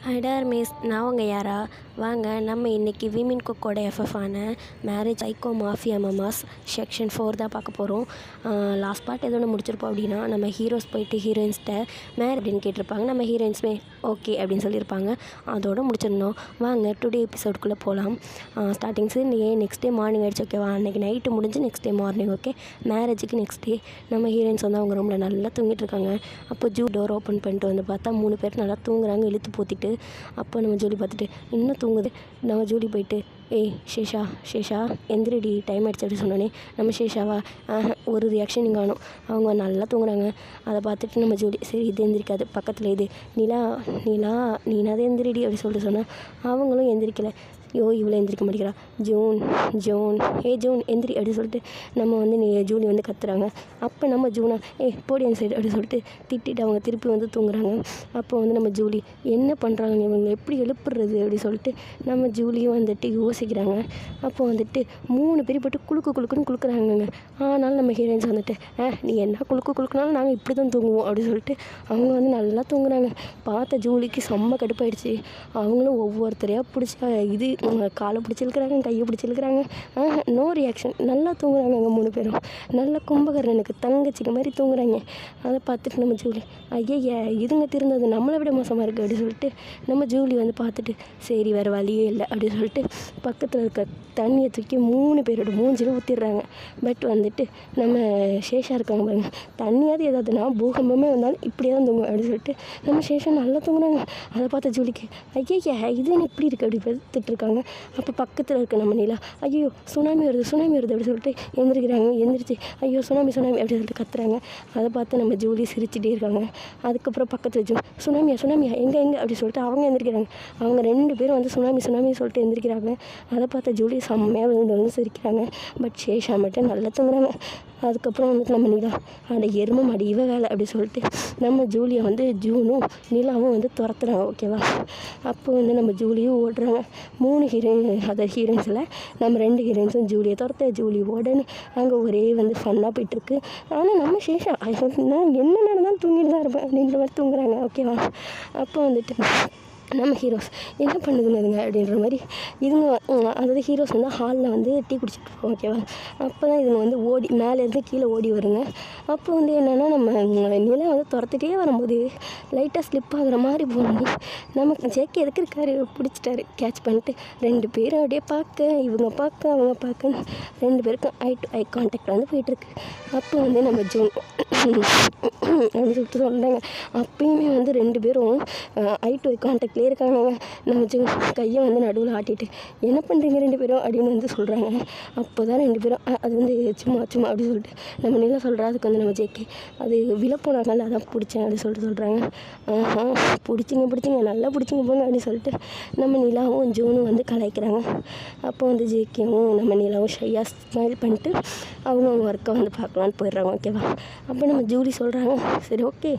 ஹைடார் miss நான் உங்கள் யாரா வாங்க நம்ம இன்றைக்கி விமின் குக்கோட எஃப்எஃபான marriage psycho mafia mamas section 4 தான் பார்க்க போகிறோம். லாஸ்ட் பார்ட் எதோ ஒன்று முடிச்சிருப்போம். அப்படின்னா நம்ம ஹீரோஸ் போயிட்டு ஹீரோயின்ஸ்கிட்ட மேரேஜ் அப்படின்னு கேட்டிருப்பாங்க. நம்ம ஹீரோயின்ஸுமே ஓகே அப்படின்னு சொல்லியிருப்பாங்க. அதோடு முடிச்சிடணும். வாங்க டுடே எபிசோடுக்குள்ளே போகலாம். ஸ்டார்டிங்ஸு நெக்ஸ்ட் டே மார்னிங் ஆகிடுச்சு. ஓகேவா, அன்றைக்கி நைட்டு முடிஞ்சு நெக்ஸ்ட் டே மார்னிங். ஓகே, மேரேஜுக்கு நெக்ஸ்ட் டே நம்ம ஹீரோயின்ஸ் வந்து அவங்க ரூமில் நல்லா தூங்கிட்டு இருக்காங்க. அப்போ டோர் ஓப்பன் பண்ணிட்டு வந்து பார்த்தா 3 பேர் நல்லா தூங்குறாங்க, இழுத்து போத்திட்டு. அப்போ நம்ம ஜூலி பார்த்துட்டு இன்னும் தூங்குது. நம்ம ஜூலி போயிட்டு ஏய் ஷேஷா எந்திரடி டைம் ஆகிடுச்சு அப்படி சொன்னோன்னே நம்ம ஷேஷாவா ஒரு ரியாக்ஷன் இங்கே காணும். அவங்க நல்லா தூங்குறாங்க. அதை பார்த்துட்டு நம்ம ஜூலி சரி இது எந்திரிக்காது, பக்கத்தில் இது நீலா நீனாவது எந்திரிடி அப்படி சொல்லிட்டு சொன்னால் அவங்களும் எந்திரிக்கலை. இவ்வளோ எந்திரிக்க மாட்டேங்கிறா. ஜூன் ஜூன் எந்திரி அப்படி சொல்லிட்டு நம்ம வந்து ஜூலி வந்து கத்துறாங்க. அப்போ நம்ம ஜூனா போடி அந்த சைடு அப்படி சொல்லிட்டு திட்டிட்டு அவங்க திருப்பி வந்து தூங்குறாங்க. அப்போ வந்து நம்ம ஜூலி என்ன பண்ணுறாங்க, இவங்க எப்படி எழுப்புறது அப்படி சொல்லிட்டு நம்ம ஜூலியும் வந்துட்டு யோசிக்கிறாங்க. அப்போ வந்துட்டு 3 பேர் போட்டு குலுக்குன்னு குலுக்குறாங்கங்க. ஆனாலும் நம்ம ஹீரோயின்ஸ் வந்துட்டு நீ என்ன குலுக்குனாலும் நாங்கள் இப்படி தான் தூங்குவோம் அப்படி சொல்லிட்டு அவங்க வந்து நல்லா தூங்குறாங்க. பார்த்த ஜூலிக்கு செம்ம கடுப்பாயிடுச்சு. அவங்களும் ஒவ்வொருத்தரையாக பிடிச்சி இது காலை பிடிச்சி இழுக்கிறாங்க, கையை பிடிச்சி இழுக்கிறாங்க. நோ ரியாக்ஷன், நல்லா தூங்குறாங்க. அவங்க 3 பேரும் நல்லா கும்பகர்ணனுக்கு தங்கச்சிக்கு மாதிரி தூங்குறாங்க. அதை பார்த்துட்டு நம்ம ஜூலி ஐயா இதுங்க திருந்தது நம்மளை விட மோசமாக இருக்குது அப்படி சொல்லிட்டு நம்ம ஜூலி வந்து பார்த்துட்டு சரி வேறு வழியே இல்லை அப்படி சொல்லிட்டு பக்கத்தில் இருக்க தண்ணியை தூக்கி 3 பேரோட மூஞ்சில் ஊற்றிடுறாங்க. பட் வந்துட்டு நம்ம சேஷா இருக்காங்க பாருங்க, தண்ணியாவது ஏதாவதுனா பூகம்பமே வந்தாலும் இப்படியே தான் தூங்குவோம் அப்படி சொல்லிட்டு நம்ம சேஷா நல்லா தூங்குறாங்க. அதை பார்த்த ஜூலிக்கு ஐயா இது என்ன இப்படி இருக்குது அப்படி பார்த்துட்டு இருக்காங்க. அப்போ பக்கத்தில் இருக்க நம்ம நீலா ஐயோ சுனாமி வருது அப்படி சொல்லிட்டு எந்திரிச்சு ஐயோ சுனாமி அப்படி சொல்லிட்டு கத்துறாங்க. அதை பார்த்து நம்ம ஜூலி சிரிச்சுட்டே இருக்காங்க. அதுக்கப்புறம் பக்கத்தில் சுனாமியா எங்கே அப்படி சொல்லிட்டு அவங்க எந்திரிக்கிறாங்க. அவங்க 2 பேரும் வந்து சுனாமி சொல்லிட்டு எந்திரிக்கிறாங்க. அதை பார்த்த ஜூலி செம்மையாக வந்து சிரிக்கிறாங்க. பட் சேஷா மட்டும் நல்லா தூங்குறாங்க. அதுக்கப்புறம் வந்துட்டு நம்ம நீலா எருமை மாடி இவ வேலை அப்படி சொல்லிட்டு நம்ம ஜூலியை வந்து ஜூனும் நீலாவும் வந்து துரத்துறாங்க. ஓகேவா, அப்போ வந்து நம்ம ஜூலியும் ஓடுறாங்க. 3 ஹீரோயின்ஸில் நம்ம 2 ஹீரோயின்ஸும் ஜூலியை துரத்த ஜூலி ஓடன்னு அங்கே ஒரே வந்து ஃபன்னாக போயிட்டுருக்கு. ஆனால் நம்ம சேஷா நான் என்ன நடந்தாலும் தூங்கிட்டு தான் இருப்பேன் அப்படின்ற மாதிரி தூங்குறாங்க. ஓகேவா, அப்போ வந்துட்டு நம்ம ஹீரோஸ் என்ன பண்ணுதுங்க அப்படின்ற மாதிரி இதுங்க அதாவது ஹீரோஸ் வந்து ஹாலில் வந்து டீ குடிச்சிட்டு இருக்கோம். ஓகேவா, அப்போ தான் இதுங்க வந்து ஓடி மேலேருந்து கீழே ஓடி வருங்க. அப்போ வந்து என்னென்னா நம்ம நிலம் வந்து துரத்துட்டே வரும்போது லைட்டாக ஸ்லிப் ஆகுற மாதிரி போகணும். நமக்கு ஜேக்கே எதுக்கு இருக்காரு பிடிச்சிட்டாரு, கேட்ச் பண்ணிட்டு 2 பேரும் அப்படியே இவங்க பார்க்க அவங்க பார்க்க 2 பேருக்கும் ஐ கான்டாக்ட் வந்து போயிட்டுருக்கு. அப்போ வந்து நம்ம ஜூன் அப்படின்னு சொல்லிட்டு சொல்கிறாங்க. அப்பயுமே வந்து 2 பேரும் ஐ கான்டாக்ட்லேயே இருக்காங்க. நம்ம கையை வந்து நடுவில் ஆட்டிட்டு என்ன பண்ணுறீங்க 2 பேரும் அப்படின்னு வந்து சொல்கிறாங்க. அப்போ தான் 2 பேரும் அது வந்து சும்மா அப்படி சொல்லிட்டு நம்ம நிலை சொல்கிறா. அதுக்கு வந்து நம்ம ஜேக்கே அது விழப்போனாங்கல்ல அதான் பிடிச்சேன் அப்படின்னு சொல்கிறாங்க. பிடிச்சிங்க நல்லா பிடிச்சிங்க போங்க அப்படின்னு சொல்லிட்டு நம்ம நிலாவும் ஜூனும் வந்து கலாய்க்கிறாங்க. அப்போ வந்து ஜேக்கேவும் நம்ம நிலாவும் ஷையாக ஸ்மைல் பண்ணிட்டு அவங்க ஒர்க்கை வந்து பார்க்கலான்னு போயிடுறாங்க. ஓகேவா, அப்போ நம்ம ஜூலி சொல்கிறாங்க சரி ஓகே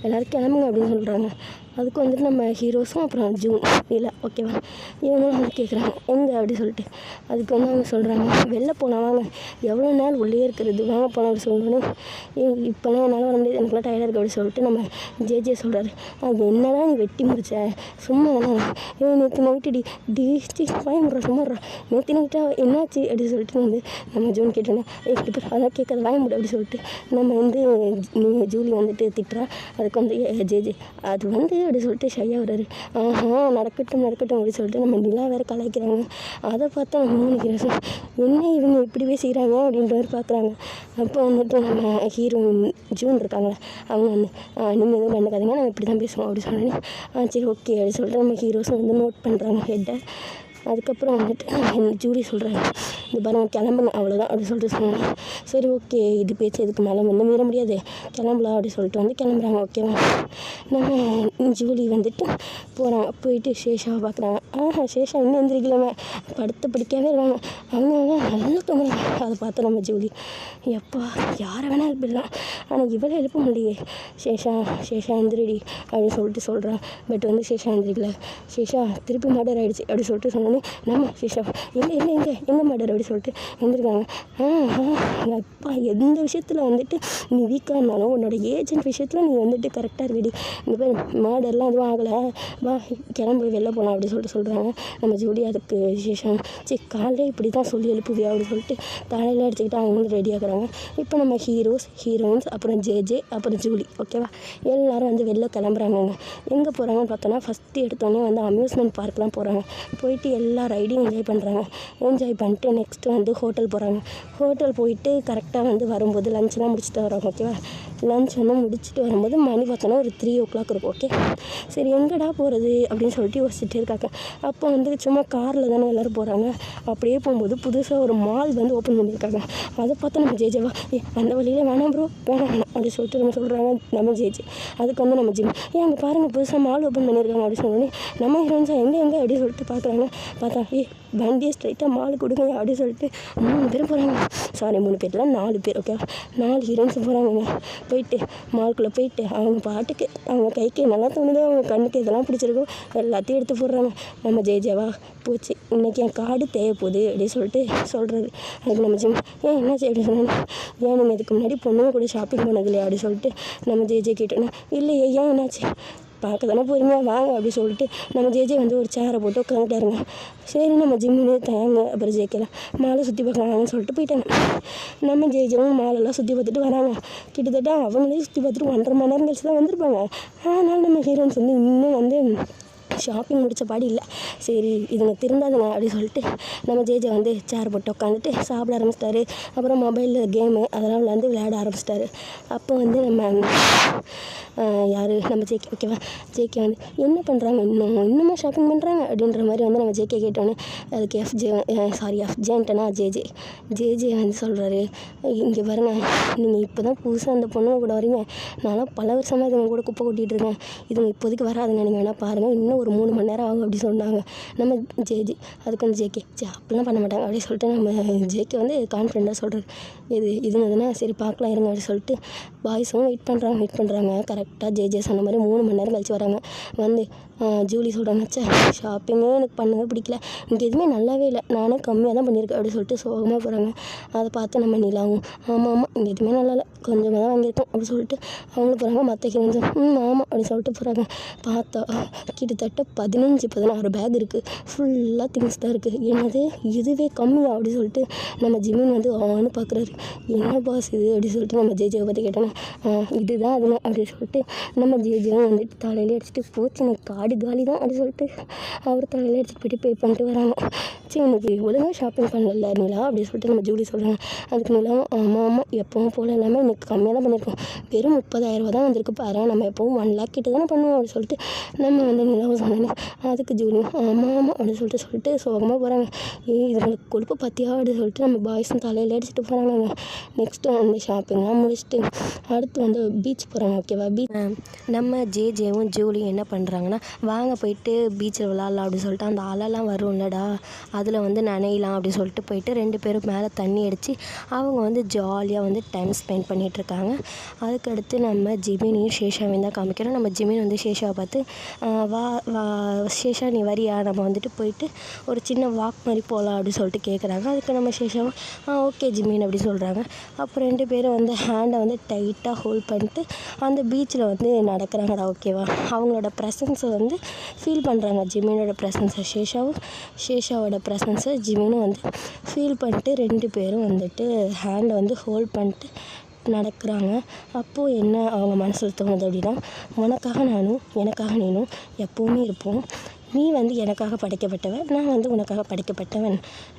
எல்லோரும் கிளம்புங்க அப்படின்னு சொல்கிறாங்க. அதுக்கு வந்துட்டு நம்ம ஹீரோஸும் அப்புறம் ஜூன் இல்லை ஓகேவா இவங்களும் வந்து கேட்குறாங்க எங்கே அப்படி சொல்லிட்டு. அதுக்கு வந்து அவங்க சொல்கிறாங்க வெளில போகலாம் வாங்க, எவ்வளோ நேரம் உள்ளே இருக்கிறது வாங்க போகலாம் அப்படி சொல்லணுன்னு. இப்போலாம் என்னால் வர முடியாது, எனக்குலாம் டயர்டாக இருக்குது அப்படி சொல்லிட்டு நம்ம ஜே சொல்கிறாரு அது என்னதான் நீ வெட்டி முடிச்ச சும்மா நேற்று நைட்டு வாங்கிடுறா சும்மாடுறா நேற்று நைட்டா என்னாச்சு அப்படி சொல்லிட்டு வந்து நம்ம ஜூன் கேட்டோன்னே இப்போ அதான் கேட்காத வாங்க முடியும் அப்படி சொல்லிட்டு நம்ம வந்து ஜூலி வந்துட்டு திட்டுறா. அதுக்கு வந்து ஜே அது வந்து அப்படி சொல்லிட்டு ஷையாக வர்றாரு. நடக்கட்டும் அப்படி சொல்லிட்டு நம்ம நிலா வேறு கலாய்க்கிறாங்க. அதை பார்த்தா நம்ம 3 ஹீரோஸ் என்ன இவங்க இப்படி பேசிக்கிறாங்க அப்படின்ற மாதிரி பார்க்குறாங்க. அப்போ வந்துட்டு நம்ம ஹீரோ ஜூன் இருக்காங்களே அவங்க வந்து நீங்கள் எதுவும் கண்டுக்காதீங்க நம்ம இப்படி தான் பேசுவோம் அப்படி சொன்னேன். சரி ஓகே அப்படி சொல்லிட்டு நம்ம ஹீரோஸும் வந்து நோட் பண்ணுறாங்க ஹெட்டை. அதுக்கப்புறம் வந்துட்டு ஜூலி சொல்கிறாங்க இந்த பாருங்க கிளம்புங்க அவ்வளோதான் அப்படி சொல்லிட்டு சொன்னாங்க. சரி ஓகே இது பேச்சு இதுக்கு மேலே வந்து மீற முடியாது கிளம்பலாம் அப்படி சொல்லிட்டு வந்து கிளம்புறாங்க. ஓகேவா, நம்ம ஜூலி வந்துட்டு போகிறாங்க. போயிட்டு சேஷாவை பார்க்குறாங்க. சேஷா இன்னும் எந்திரிக்கலாங்க, படுத்து பிடிக்கவே இருக்காங்க. அவங்க நல்லா தூங்குறாங்க. அதை பார்த்து நம்ம ஜூலி எப்பா யாரை வேணால் எழுப்பிடலாம் ஆனால் இவளை எழுப்ப முடியலையே. சேஷா எந்திரிடி அப்படின்னு சொல்லிட்டு சொல்கிறான். பட் வந்து சேஷா எந்திரிக்கல. சேஷா திருப்பி மர்டர் ஆகிடுச்சு அப்படி சொல்லிட்டு சொன்னோன்னே சொன்னோடனே நம்ம சேஷா எங்கே மாட்டார் அப்படி சொல்லிட்டு எழுந்திருக்காங்க. அப்பா எந்த விஷயத்தில் வந்துட்டு நீ வீக்காக இருந்தாலும் உன்னோட ஏஜென்ட் விஷயத்தில் நீ வந்துட்டு கரெக்டாக இருக்கடி. இந்த பேர் மாடெல்லாம் எதுவும் ஆகலை, வா கிளம்பு வெளில போகலாம் அப்படி சொல்லிட்டு சொல்கிறாங்க. நம்ம ஜூலி அதுக்கு விசேஷம் காலையில் இப்படி தான் சொல்லி எழுப்புவியா அப்படி சொல்லிட்டு தலையில் அடிச்சுக்கிட்டு அவங்களும் ரெடி ஆகுறாங்க. இப்போ நம்ம ஹீரோயின்ஸ் அப்புறம் ஜே அப்புறம் ஜூலி ஓகேவா எல்லோரும் வந்து வெளில கிளம்புறாங்க. எங்கே போகிறாங்கன்னு பார்த்தோன்னா ஃபஸ்ட்டு எடுத்தோடனே வந்து அம்யூஸ்மெண்ட் பார்க்லாம் போகிறாங்க. போயிட்டு எல்லா ரைடையும் என்ஜாய் பண்ணுறாங்க. என்ஜாய் பண்ணிட்டு நெக்ஸ்ட்டு வந்து ஹோட்டல் போகிறாங்க. ஹோட்டல் போயிட்டு கரெக்டாக வந்து வரும்போது லஞ்செலாம் முடிச்சுட்டு வராங்க. ஓகேவா லஞ்ச் வந்து முடிச்சுட்டு வரும்போது மணி பார்த்தோன்னா ஒரு 3 o'clock இருக்கும். ஓகே சரி எங்கடா போகிறது அப்படின்னு சொல்லிட்டு யோசிச்சுட்டே இருக்காங்க. அப்போ வந்து சும்மா காரில் தானே எல்லோரும் போகிறாங்க. அப்படியே போகும்போது புதுசாக ஒரு மால் வந்து ஓப்பன் பண்ணியிருக்காங்க. அதை பார்த்து நம்ம ஜேஜேவா அந்த வழியில் வேணாம் ப்ரோ வேணாம் அப்படின்னு சொல்லிட்டு நம்ம சொல்கிறாங்க. நம்ம ஜேஜே அதுக்கு வந்து நம்ம ஜிம் அங்கே பாருங்கள் புதுசாக மால் ஓப்பன் பண்ணியிருக்காங்க அப்படின்னு சொன்னோடனே நம்ம ஹீரோயின்ஸாக எங்கே அப்படின்னு சொல்லிட்டு பார்க்குறாங்க. பார்த்தா வண்டியை ஸ்ட்ரைட்டாக மால் கொடுங்க அப்படின்னு சொல்லிட்டு 3 பேரும் போகிறாங்க. சாரி 3 பேரில் 4 பேர். ஓகே 4 ஹீரோயின்ஸ் போகிறாங்க. போயிட்டு மால்குள்ளே போயிட்டு அவங்க பாட்டுக்கு அவங்க கைக்கு நல்லா தோணுதோ அவங்க கண்ணுக்கு இதெல்லாம் பிடிச்சிருக்கோ எல்லாத்தையும் எடுத்து போடுறாங்க. நம்ம ஜேஜேவா போச்சு இன்றைக்கி என் கார்டு தேவைப்போகுது அப்படின்னு சொல்லிட்டு சொல்கிறது. அதுக்கு நம்ம ஜிம் என்னாச்சு அப்படின்னு சொன்னோன்னா நீங்கள் இதுக்கு முன்னாடி பொண்ணுங்க கூட ஷாப்பிங் பண்ணது இல்லையா அப்படின்னு சொல்லிட்டு நம்ம ஜேஜே கேட்டோன்னே இல்லையே என்னாச்சு பார்க்க தானே போகிறீங்க வாங்க அப்படின்னு சொல்லிட்டு நம்ம ஜேஜே வந்து ஒரு சேரை போட்டு உட்காந்துட்டாருங்க. சரி நம்ம ஜிம்முன்னு தாங்க அப்புறம் ஜேக்கெல்லாம் மாலை சுற்றி பார்க்கலாம்னு சொல்லிட்டு போயிட்டாங்க. நம்ம ஜேஜேவும் மாலெல்லாம் சுற்றி பார்த்துட்டு வராங்க. கிட்டத்தட்ட அவங்களே சுற்றி பார்த்துட்டு 1.5 மணி நேரம் கழிச்சு தான் வந்திருப்பாங்க. ஆனால் நம்ம ஹீரோயின்ஸ் வந்து இன்னும் வந்து ஷாப்பிங் முடித்த பாடி இல்லை. சரி இதுங்க திருந்தாதுங்க அப்படின்னு சொல்லிட்டு நம்ம ஜேஜே வந்து சேர் போட்டு உட்காந்துட்டு சாப்பிட ஆரம்பிச்சிட்டாரு. அப்புறம் மொபைலில் கேமு அதெல்லாம் விளையாட ஆரம்பிச்சிட்டாரு. அப்போ வந்து நம்ம யார் நம்ம ஜேகே ஓகேவா ஜேகே வந்து என்ன பண்ணுறாங்க இன்னுமா ஷாப்பிங் பண்ணுறாங்க அப்படின்ற மாதிரி வந்து நம்ம ஜேகே கேட்டோன்னே அதுக்கு எஃப்ஜேன்ட்டனா ஜேஜே வந்து சொல்கிறாரு இங்கே பாருங்க நீங்கள் இப்போ தான் புதுசாக அந்த பொண்ணு கூட வரீங்க. நான்லாம் பல வருஷமாக இதுங்க கூட குப்பை கொட்டிகிட்டு இருக்கேன். இதுங்க இப்போதைக்கு வராதுங்க நீங்கள் வேணால் பாருங்கள் இன்னும் ஒரு 3 மணி நேரம் ஆகும் அப்படி சொன்னாங்க நம்ம ஜேஜே. அதுக்கு வந்து ஜேகே அப்படிலாம் பண்ண மாட்டாங்க அப்படின்னு சொல்லிட்டு நம்ம ஜேகே வந்து கான்ஃபிடென்ட்டாக சொல்கிறாரு. இதுங்க எதுனா சரி பார்க்கலாம் இருங்க அப்படின்னு சொல்லிட்டு பாய்ஸும் வெயிட் பண்ணுறாங்க. கரெக்டாக ஜேஜே சொன்ன மாதிரி 3 மணி நேரம் கழிச்சு வராங்க. வந்து ஜூலி சொல்கிறாங்க ஷாப்பிங்கே எனக்கு பண்ணவே பிடிக்கல, இங்கே எதுவுமே நல்லாவே இல்லை, நானே கம்மியாக தான் பண்ணியிருக்கேன் அப்படின்னு சொல்லிட்டு சோகமாக போகிறாங்க. அதை பார்த்து நம்ம நிலாவும் ஆமாம் இங்கே எதுவுமே நல்லா இல்லை கொஞ்சமாக தான் வாங்கியிருக்கோம் அப்படின்னு சொல்லிட்டு அவங்களும் போகிறாங்க. மற்ற ஹீரோயின்ஸும் ஆமாம் அப்படின்னு சொல்லிட்டு போகிறாங்க. பார்த்தா கிட்டத்தட்ட 15-16 பேக் இருக்குது. ஃபுல்லாக திங்ஸ் தான் இருக்குது. என்னது இதுவே கம்மியா அப்படின்னு சொல்லிட்டு நம்ம ஜிமின் வந்து அவனு பார்க்குறாரு. என்ன பாஸ் இது அப்படின்னு சொல்லிட்டு நம்ம ஜேஜேவை பற்றி கேட்டோன்னே இதுதான் அதுங்க அப்படின்னு சொல்லிட்டு நம்ம ஜேஜேவும் வந்துட்டு தலையிலே அடிச்சுட்டு போச்சு எனக்கு காடு காலி தான் அப்படின்னு சொல்லிட்டு அவர் தலையிலே அடிச்சுட்டு போய்ட்டு பே பண்ணிட்டு வராங்க. சரி எனக்கு ஒழுங்காக ஷாப்பிங் பண்ணல நிலா அப்படின்னு சொல்லிட்டு நம்ம ஜூலி சொல்கிறாங்க. அதுக்கு நிலாவும் ஆமாம் எப்பவும் போல் எல்லாமே எனக்கு கம்மியாக தான் பண்ணியிருக்கோம், வெறும் 30,000 தான் வந்திருக்கு பாரு, நம்ம எப்பவும் 1 lakh கிட்ட தானே பண்ணுவோம் அப்படின்னு சொல்லிட்டு நம்ம வந்து நிலாவும் சொன்னேன். அதுக்கு ஜூலியும் ஆமாம் அப்படின்னு சொல்லிட்டு சோகமாக போகிறாங்க. இதுங்களுக்கு கொழுப்பு பார்த்தியா அப்படின்னு சொல்லிட்டு நம்ம பாய்ஸும் தலையில் அடிச்சுட்டு போகிறாங்க. நெக்ஸ்ட்டு வந்து ஷாப்பிங்லாம் முடிச்சுட்டு அடுத்து வந்து பீச் போகிறாங்க. ஓகேவா நம்ம ஜேஜேவும் ஜூலியும் என்ன பண்ணுறாங்கன்னா வாங்க போயிட்டு பீச்சில் விளாட்லாம் அப்படின்னு சொல்லிட்டு அந்த அலைலாம் வரும்லடா அதில் வந்து நனையலாம் அப்படின்னு சொல்லிட்டு போயிட்டு 2 பேரும் மேலே தண்ணி அடித்து அவங்க வந்து ஜாலியாக வந்து டைம் ஸ்பெண்ட் பண்ணிகிட்ருக்காங்க. அதுக்கடுத்து நம்ம ஜிமினையும் சேஷாவையும் தான் காமிக்கிறோம். நம்ம ஜிமின் வந்து சேஷாவை பார்த்து வா சேஷா நீ வரியா நம்ம வந்துட்டு போயிட்டு ஒரு சின்ன வாக் மாதிரி போகலாம் அப்படின்னு சொல்லிட்டு கேட்குறாங்க. அதுக்கு நம்ம சேஷாவும் ஓகே ஜிமின் அப்படி சொல்கிறாங்க. அப்புறம் 2 பேரும் வந்து ஹேண்டை வந்து டைட்டாக ஹோல்ட் பண்ணிட்டு அந்த பீச்சில் வந்து நடக்கிறாங்கடா. ஓகேவா அவங்களோட ப்ரெசன்ஸை வந்து ஃபீல் பண்ணுறாங்க. ஜிமினோட ப்ரெசன்ஸை சேஷாவோட ப்ரெசன்ஸை ஜிமினும் வந்து ஃபீல் பண்ணிட்டு 2 பேரும் வந்துட்டு ஹேண்டை வந்து ஹோல்ட் பண்ணிட்டு நடக்கிறாங்க. அப்போது என்ன அவங்க மனசில் தோணுது அப்படின்னா உனக்காக நானும் எனக்காக நீனும் எப்போவுமே இருப்போம். நீ வந்து எனக்காக படைக்கப்பட்டவன், நான் வந்து உனக்காக படைக்கப்பட்டவன்.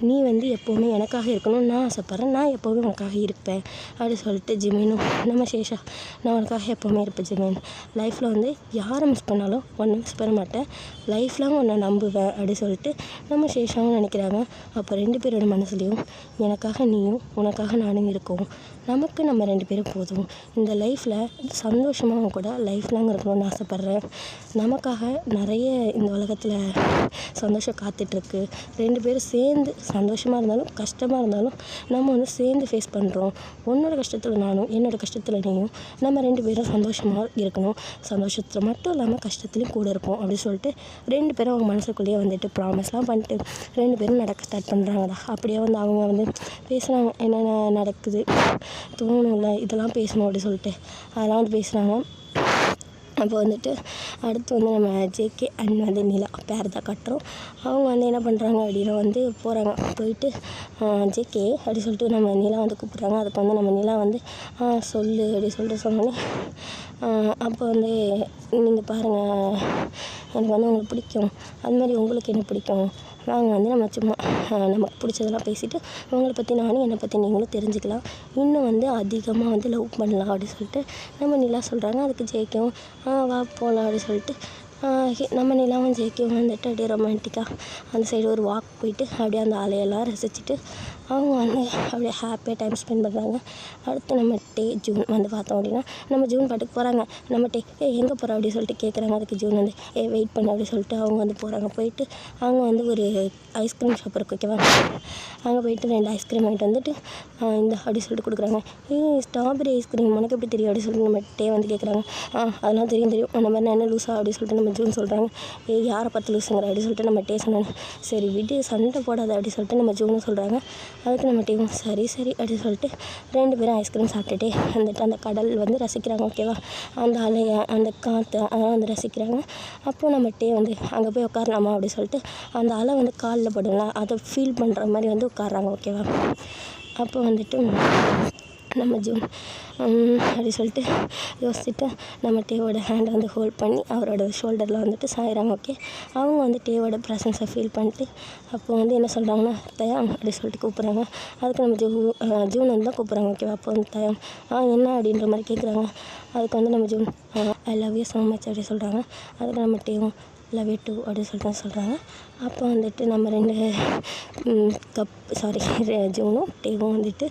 நீ வந்து எப்போவுமே எனக்காக இருக்கணும்னு நான் ஆசைப்பட்றேன், நான் எப்போவுமே உனக்காக இருப்பேன் அப்படி சொல்லிட்டு ஜிமினும் நம்ம சேஷா நான் உனக்காக எப்போவுமே இருப்பேன் ஜிமின். லைஃப்பில் வந்து யாரை மிஸ் பண்ணாலும் ஒன்றை மிஸ் பண்ண மாட்டேன், லைஃப்லாம் உன்னை நம்புவேன் அப்படி சொல்லிட்டு நம்ம சேஷாவும் நினைக்கிறாங்க. அப்போ 2 பேரோட மனசுலேயும் எனக்காக நீயும் உனக்காக நானும் இருக்கோம், நமக்கு நம்ம 2 பேரும் போதும். இந்த லைஃப்பில் சந்தோஷமாகவும் கூட லைஃப் லாங் இருக்கணும்னு ஆசைப்பட்றேன். நமக்காக நிறைய இந்த உலகத்தில் சந்தோஷம் காத்துட்ருக்கு. 2 பேரும் சேர்ந்து சந்தோஷமாக இருந்தாலும் கஷ்டமாக இருந்தாலும் நம்ம வந்து சேர்ந்து ஃபேஸ் பண்ணுறோம். உன்னோட கஷ்டத்தில் நானும் என்னோடய கஷ்டத்தில் நீயும் நம்ம 2 பேரும் சந்தோஷமாக இருக்கணும். சந்தோஷத்தில் மட்டும் இல்லாமல் கஷ்டத்துலேயும் கூட இருப்போம் அப்படின்னு சொல்லிட்டு 2 பேரும் அவங்க மனசுக்குள்ளேயே வந்துட்டு ப்ராமிஸ்லாம் பண்ணிட்டு 2 பேரும் நடக்க ஸ்டார்ட் பண்ணுறாங்கடா. அப்படியே வந்து அவங்க வந்து பேசுகிறாங்க, என்னென்ன நடக்குது தோணும்ல இதெல்லாம் பேசணும் அப்படின்னு சொல்லிட்டு அதெல்லாம் வந்து பேசுகிறாங்க. அப்போ வந்துட்டு அடுத்து வந்து நம்ம ஜேகே அண்ட் வந்து நிலா பேர் தான் கட்டுறோம். அவங்க வந்து என்ன பண்ணுறாங்க அப்படின்னா வந்து போகிறாங்க. போயிட்டு ஜேகே அப்படி சொல்லிட்டு நம்ம நிலா வந்து கூப்பிட்றாங்க. அதுக்கு வந்து நம்ம நிலா வந்து சொல்லு அப்படி சொல்லிட்டு சொன்னோன்னே அப்போ வந்து நீங்கள் பாருங்கள், எனக்கு வந்து உங்களுக்கு பிடிக்கும், அது மாதிரி உங்களுக்கு என்ன பிடிக்கும், நாங்கள் வந்து நம்ம சும்மா நமக்கு பிடிச்சதெல்லாம் பேசிவிட்டு உங்களை பற்றி நானும் என்னை பற்றி நீங்களும் தெரிஞ்சுக்கலாம், இன்னும் வந்து அதிகமாக வந்து லவ் பண்ணலாம் அப்படி சொல்லிட்டு நம்ம நிலா சொல்கிறாங்க. அதுக்கு ஜேகேவும் வா போகலாம் அப்படி சொல்லிட்டு நம்ம நிலாவும் ஜேகேவும் வந்துட்டு அப்படியே ரொமான்டிக்காக அந்த சைடு ஒரு வாக் போயிட்டு அப்படியே அந்த அலையெல்லாம் ரசிச்சுட்டு அவங்க வந்து அப்படியே ஹாப்பியாக டைம் ஸ்பெண்ட் பண்ணுறாங்க. அடுத்து நம்ம ஜூன் வந்து பார்த்தோம் அப்படின்னா நம்ம ஜூன் பாட்டுக்கு போகிறாங்க. நம்ம எங்கே போகிற அப்படின்னு சொல்லிட்டு கேட்குறாங்க. அதுக்கு ஜூன் வந்து வெயிட் பண்ணு அப்படி சொல்லிட்டு அவங்க வந்து போகிறாங்க. போயிட்டு அவங்க வந்து ஒரு ஐஸ்கிரீம் ஷாப் இருக்கு ஓகேவா, அங்கே போயிட்டு 2 ஐஸ்கிரீம் வாங்கிட்டு வந்துட்டு இந்த அப்படி சொல்லிட்டு கொடுக்குறாங்க. ஸ்ட்ராபெரி ஐஸ்கிரீம் உனக்கு எப்படி தெரியும் அப்படின்னு சொல்லிட்டு நம்ம வந்து கேட்குறாங்க. அதெல்லாம் தெரியும் அந்த மாதிரி நான் என்ன லூஸா அப்படின்னு சொல்லிட்டு நம்ம ஜூன் சொல்கிறாங்க. யாரை பார்த்து லூஸுங்கிற அப்படின்னு சொல்லிட்டு நம்ம சொன்னாங்க. சரி விடு சண்டை போடாத அப்படின்னு சொல்லிட்டு நம்ம ஜூனும் சொல்கிறாங்க. அதுக்கு நம்ம சரி அப்படின்னு சொல்லிட்டு 2 பேரும் ஐஸ்கிரீம் சாப்பிட்டுட்டே வந்துட்டு அந்த கடல் வந்து ரசிக்கிறாங்க ஓகேவா, அந்த அலையை அந்த காற்று அதெல்லாம் வந்து ரசிக்கிறாங்க. அப்போது நம்ம வந்து அங்கே போய் உட்காரலாமா அப்படின்னு சொல்லிட்டு அந்த அலை வந்து காலில் படுங்களா அதை ஃபீல் பண்ணுற மாதிரி வந்து உட்காராங்க ஓகேவா. அப்போ வந்துட்டு நம்ம ஜூன் அப்படி சொல்லிட்டு யோசிச்சுட்டு நம்ம டேவோட ஹேண்டை வந்து ஹோல்ட் பண்ணி அவரோட ஷோல்டரில் வந்துட்டு சாயிறாங்க ஓகே. அவங்க வந்து டேவோட ப்ரெசன்ஸை ஃபீல் பண்ணிட்டு அப்போது வந்து என்ன சொல்கிறாங்கன்னா தயாம் அப்படி சொல்லிட்டு கூப்பிட்றாங்க. அதுக்கு நம்ம ஜூன் வந்து தான் கூப்பிட்றாங்க ஓகேவா. அப்போ வந்து தயாம் என்ன அப்படின்ற மாதிரி கேட்குறாங்க. அதுக்கு வந்து நம்ம June I love you so much அப்படி சொல்கிறாங்க. அதுக்கு நம்ம டேவும் லவ் யூ டூ அப்படின்னு சொல்லிட்டு சொல்கிறாங்க. அப்போ வந்துட்டு நம்ம 2 ஜூனும் டேவும் வந்துட்டு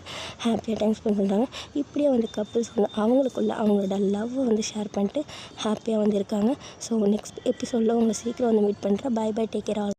ஹாப்பியாக டைம் ஸ்பெண்ட் பண்ணுறாங்க. இப்படியே வந்து கப்புள்ஸ் வந்து அவங்களுக்குள்ள அவங்களோட லவ்வை வந்து ஷேர் பண்ணிட்டு ஹாப்பியாக வந்து இருக்காங்க. ஸோ நெக்ஸ்ட் எபிசோடில் உங்களை சீக்கிரம் வந்து மீட் பண்ணுறேன். Bye bye, take care all.